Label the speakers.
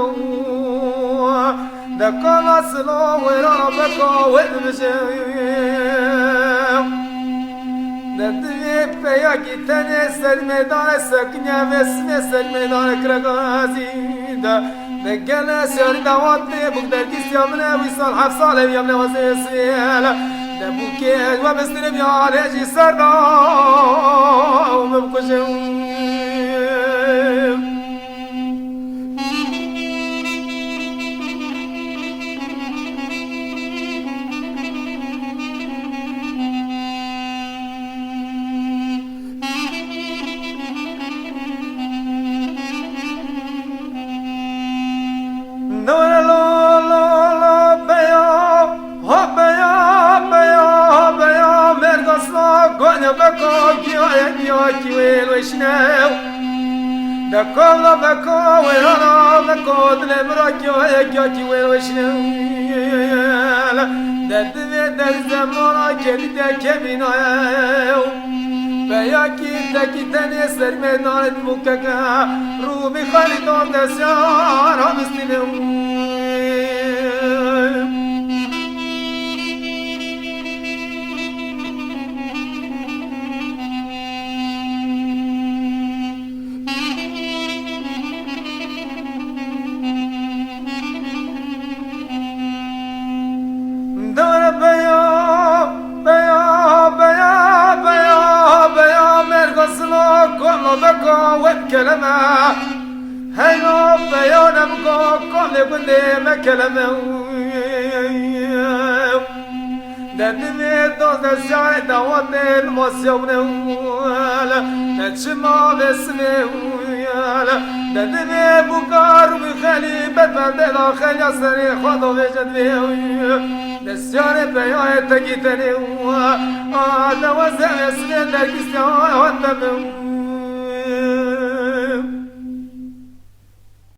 Speaker 1: يو دكانا سلو ورابكا ويدمجيو ندوی پیا کی تنه سر میدان سکنیا وسمه سر میدان کرگازی دا نگله سر دوات بوک در کیسیامنه ویسال 7 ساله میامنه وزیسیل دبوکی و بسترم یاره جی سر دا و مبکشم دكلا بكا ويرانا بكود لمراكيو يكيو ويشنو ددوي درزمانا كدي كبينا بياكي تكي تني سر ميدان بوكاكا روبي خالدون دسيار همستنو بكا وبكلمة هينو بيانا بكا كل بندي مكلمة ددمي دوز الشعر دوات الموسيون نتشما باسمي ددمي بكار بخلي بدفن داخل يسري خطو بجد نسيان بيا تجيتني هذا وزع اسمي دركستان وانتبه